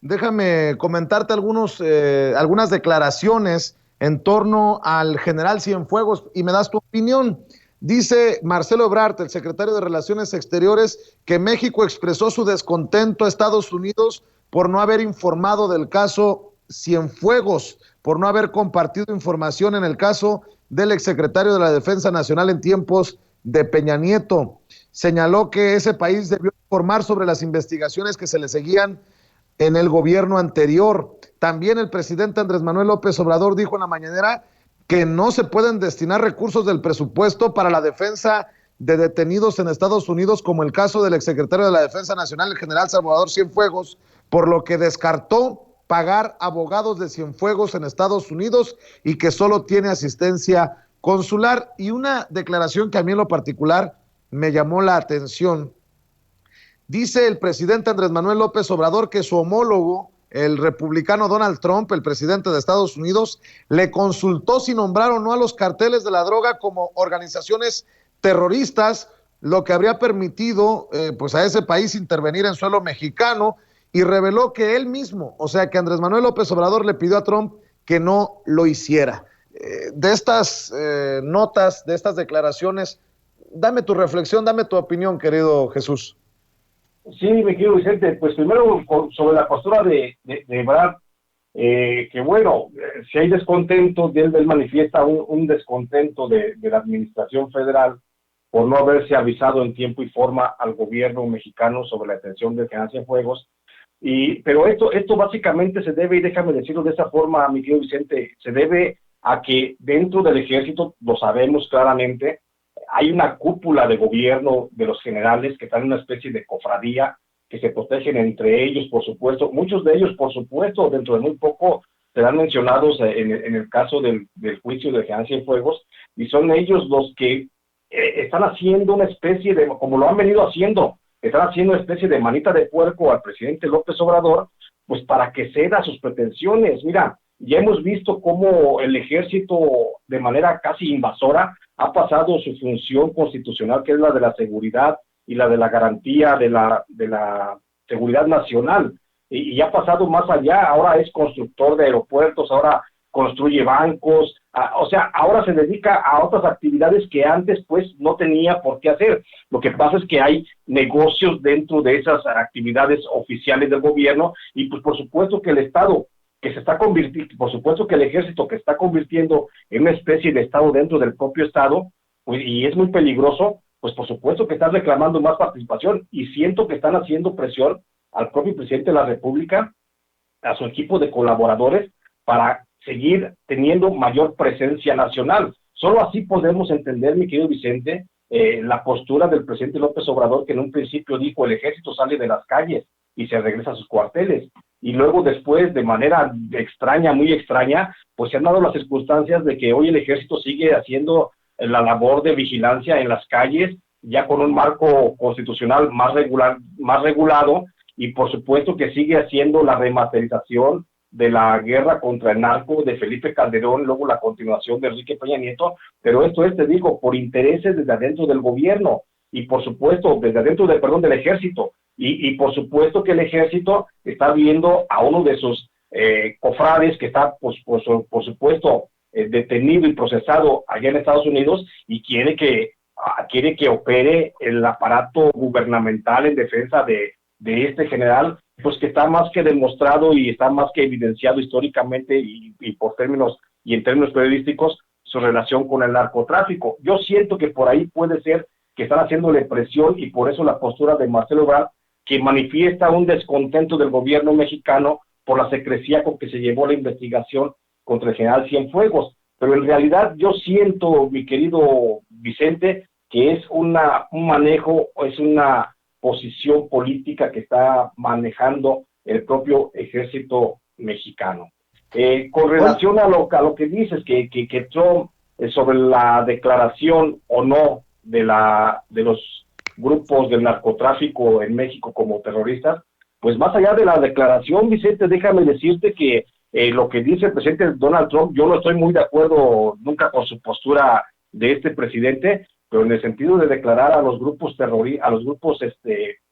déjame comentarte algunas declaraciones en torno al general Cienfuegos y me das tu opinión. Dice Marcelo Ebrard, el secretario de Relaciones Exteriores, que México expresó su descontento a Estados Unidos por no haber informado del caso Cienfuegos, por no haber compartido información en el caso del exsecretario de la Defensa Nacional en tiempos de Peña Nieto. Señaló que ese país debió informar sobre las investigaciones que se le seguían en el gobierno anterior. También el presidente Andrés Manuel López Obrador dijo en la mañanera que no se pueden destinar recursos del presupuesto para la defensa de detenidos en Estados Unidos, como el caso del exsecretario de la Defensa Nacional, el general Salvador Cienfuegos, por lo que descartó pagar abogados de Cienfuegos en Estados Unidos y que solo tiene asistencia consular. Y una declaración que a mí en lo particular me llamó la atención. Dice el presidente Andrés Manuel López Obrador que su homólogo, el republicano Donald Trump, el presidente de Estados Unidos, le consultó si nombrar o no a los carteles de la droga como organizaciones terroristas, lo que habría permitido pues a ese país intervenir en suelo mexicano, y reveló que él mismo, o sea que Andrés Manuel López Obrador le pidió a Trump que no lo hiciera. De estas notas, de estas declaraciones, dame tu reflexión, dame tu opinión, querido Jesús. Sí, mi querido Vicente, pues primero sobre la postura de Brad, que bueno, si hay descontento, él manifiesta un descontento de la administración federal por no haberse avisado en tiempo y forma al gobierno mexicano sobre la detención del general Cienfuegos. Pero esto básicamente se debe, y déjame decirlo de esa forma, mi querido Vicente, se debe a que dentro del ejército, lo sabemos claramente, hay una cúpula de gobierno de los generales que están en una especie de cofradía, que se protegen entre ellos, por supuesto. Muchos de ellos, por supuesto, dentro de muy poco serán mencionados en el caso del juicio de general Cienfuegos, y son ellos los que están haciendo una especie de, como lo han venido haciendo, están haciendo una especie de manita de puerco al presidente López Obrador, pues para que ceda sus pretensiones. Mira, ya hemos visto cómo el ejército, de manera casi invasora, ha pasado su función constitucional, que es la de la seguridad y la de la garantía de la seguridad nacional, y ha pasado más allá. Ahora es constructor de aeropuertos, ahora construye bancos, o sea, ahora se dedica a otras actividades que antes pues no tenía por qué hacer. Lo que pasa es que hay negocios dentro de esas actividades oficiales del gobierno, y pues por supuesto que el Estado que se está convirtiendo, por supuesto que el ejército que está convirtiendo en una especie de Estado dentro del propio Estado, pues, y es muy peligroso, pues por supuesto que están reclamando más participación, y siento que están haciendo presión al propio presidente de la República, a su equipo de colaboradores, para seguir teniendo mayor presencia nacional. Solo así podemos entender, mi querido Vicente, la postura del presidente López Obrador, que en un principio dijo el ejército sale de las calles y se regresa a sus cuarteles, y luego después, de manera extraña, muy extraña, pues se han dado las circunstancias de que hoy el ejército sigue haciendo la labor de vigilancia en las calles, ya con un marco constitucional más regulado, y por supuesto que sigue haciendo la remasterización de la guerra contra el narco de Felipe Calderón, luego la continuación de Enrique Peña Nieto, pero esto es, te digo, por intereses desde adentro del gobierno, y por supuesto, desde adentro del ejército, y por supuesto que el ejército está viendo a uno de sus cofrades que está, pues, por supuesto, detenido y procesado allá en Estados Unidos, y quiere que opere el aparato gubernamental en defensa de este general, pues que está más que demostrado y está más que evidenciado históricamente y por términos y en términos periodísticos su relación con el narcotráfico. Yo siento que por ahí puede ser que están haciéndole presión, y por eso la postura de Marcelo Ebrard, que manifiesta un descontento del gobierno mexicano por la secrecía con que se llevó la investigación contra el general Cienfuegos. Pero en realidad yo siento, mi querido Vicente, que es un manejo, es una posición política que está manejando el propio ejército mexicano. Con Oye, relación a lo que dices, que Trump, sobre la declaración o no de los grupos del narcotráfico en México como terroristas, pues más allá de la declaración, Vicente, déjame decirte que lo que dice el presidente Donald Trump, yo no estoy muy de acuerdo nunca con su postura de este presidente, pero en el sentido de declarar a los grupos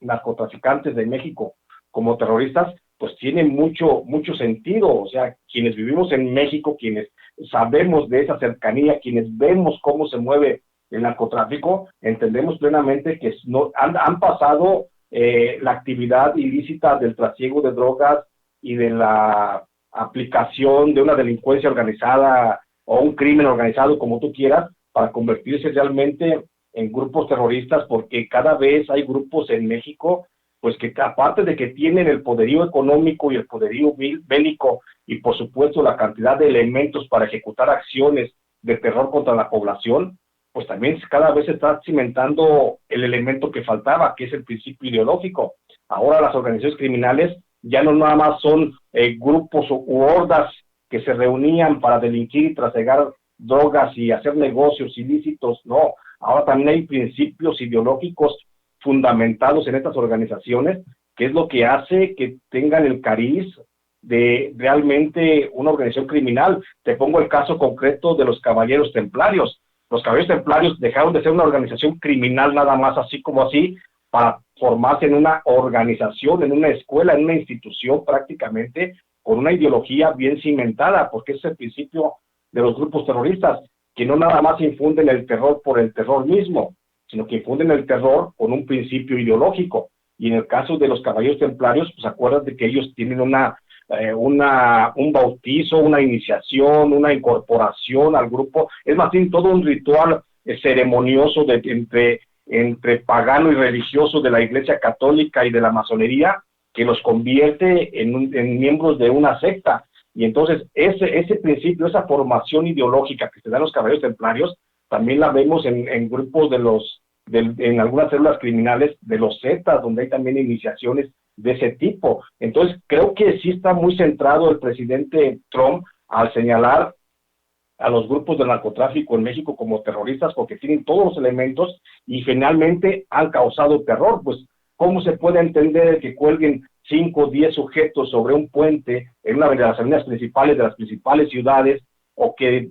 narcotraficantes de México como terroristas, pues tiene mucho sentido. O sea, quienes vivimos en México, quienes sabemos de esa cercanía, quienes vemos cómo se mueve el narcotráfico, entendemos plenamente que no, han pasado la actividad ilícita del trasiego de drogas y de la aplicación de una delincuencia organizada o un crimen organizado, como tú quieras, para convertirse realmente en grupos terroristas, porque cada vez hay grupos en México, pues que aparte de que tienen el poderío económico y el poderío bélico y por supuesto la cantidad de elementos para ejecutar acciones de terror contra la población, pues también cada vez se está cimentando el elemento que faltaba, que es el principio ideológico. Ahora las organizaciones criminales ya no nada más son grupos u hordas que se reunían para delinquir y trasegar drogas y hacer negocios ilícitos, no. Ahora también hay principios ideológicos fundamentados en estas organizaciones, que es lo que hace que tengan el cariz de realmente una organización criminal. Te pongo el caso concreto de los Caballeros Templarios. Los Caballeros Templarios dejaron de ser una organización criminal nada más así como así, para formarse en una organización, en una escuela, en una institución prácticamente, con una ideología bien cimentada, porque ese es el principio de los grupos terroristas, que no nada más infunden el terror por el terror mismo, sino que infunden el terror con un principio ideológico. Y en el caso de los Caballeros Templarios, pues acuérdate que ellos tienen un bautizo, una iniciación, una incorporación al grupo, es más bien todo un ritual ceremonioso entre pagano y religioso de la Iglesia Católica y de la masonería, que los convierte en miembros de una secta. Y entonces ese principio, esa formación ideológica que se da en los Caballeros Templarios, también la vemos en grupos en algunas células criminales de los Zetas, donde hay también iniciaciones de ese tipo. Entonces creo que sí está muy centrado el presidente Trump al señalar a los grupos de narcotráfico en México como terroristas, porque tienen todos los elementos y finalmente han causado terror. Pues, ¿cómo se puede entender que cuelguen 5 o 10 sujetos sobre un puente en una de las avenidas principales de las principales ciudades, o que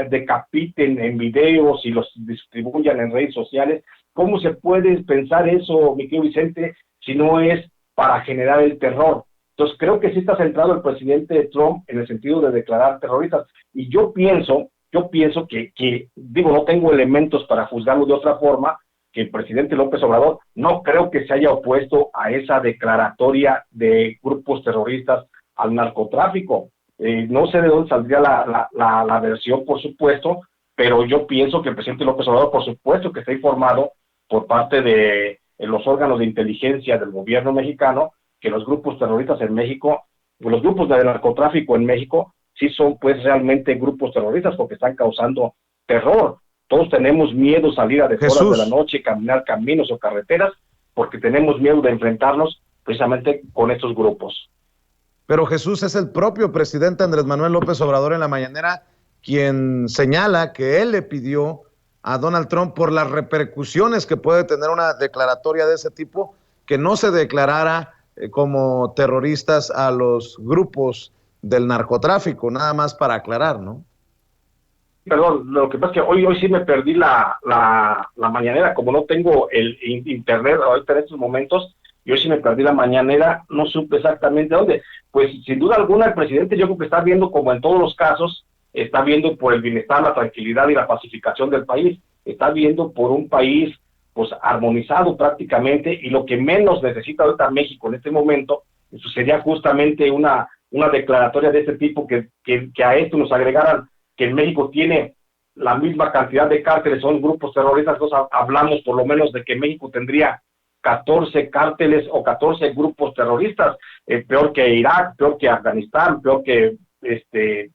decapiten en videos y los distribuyan en redes sociales? ¿Cómo se puede pensar eso, mi querido Vicente, si no es para generar el terror? Entonces creo que sí está centrado el presidente Trump en el sentido de declarar terroristas. Y yo pienso que, digo, no tengo elementos para juzgarlo de otra forma, que el presidente López Obrador no creo que se haya opuesto a esa declaratoria de grupos terroristas al narcotráfico. No sé de dónde saldría la versión, por supuesto, pero yo pienso que el presidente López Obrador, por supuesto, que está informado por parte de los órganos de inteligencia del gobierno mexicano, que los grupos terroristas en México, pues los grupos de narcotráfico en México, sí son pues realmente grupos terroristas porque están causando terror. Todos tenemos miedo salir a deshoras de la noche, caminar caminos o carreteras, porque tenemos miedo de enfrentarnos precisamente con estos grupos. Pero Jesús, es el propio presidente Andrés Manuel López Obrador en la mañanera quien señala que él le pidió a Donald Trump, por las repercusiones que puede tener una declaratoria de ese tipo, que no se declarara como terroristas a los grupos del narcotráfico, nada más para aclarar, ¿no? Perdón, lo que pasa es que hoy sí me perdí la mañanera, como no tengo el internet ahorita en estos momentos, yo sí me perdí la mañanera, no supe exactamente dónde. Pues sin duda alguna el presidente, yo creo que está viendo, como en todos los casos, está viendo por el bienestar, la tranquilidad y la pacificación del país, está viendo por un país pues armonizado prácticamente, y lo que menos necesita ahorita México en este momento, eso sería justamente una declaratoria de este tipo, que a esto nos agregaran que en México tiene la misma cantidad de cárteles, son grupos terroristas. Entonces hablamos por lo menos de que México tendría 14 cárteles o 14 grupos terroristas, peor que Irak, peor que Afganistán, peor que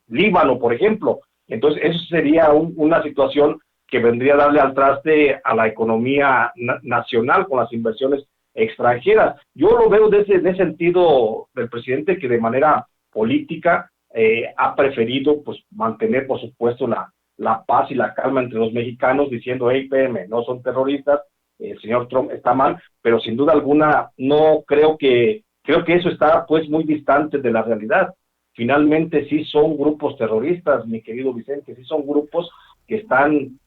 Líbano, por ejemplo. Entonces eso sería una situación que vendría a darle al traste a la economía nacional con las inversiones extranjeras. Yo lo veo de ese sentido del presidente, que de manera política ha preferido pues mantener, por supuesto, la paz y la calma entre los mexicanos, diciendo: hey, PM, no son terroristas, el señor Trump está mal, pero sin duda alguna no creo que eso está pues muy distante de la realidad. Finalmente sí son grupos terroristas, mi querido Vicente, sí son grupos que están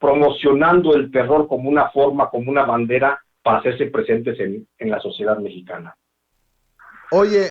promocionando el terror como una forma, como una bandera para hacerse presentes en la sociedad mexicana. Oye,